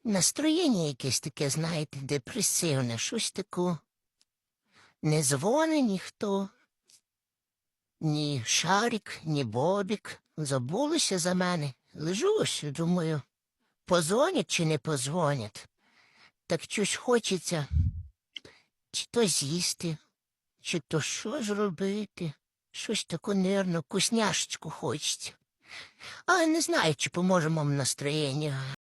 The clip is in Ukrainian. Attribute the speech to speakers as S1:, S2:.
S1: Настроєння якесь таке, знаєте, депресивне, щось таке. Не дзвонить ніхто, ні Шарик, ні Бобік. Забулися за мене. Лежу ось, думаю, позвонять чи не позвонять. Так щось хочеться, чи то з'їсти, чи то що ж робити. Щось таке, нервно, вкусняшечку хочеться. А не знаю, чи поможе моєму настроєнню.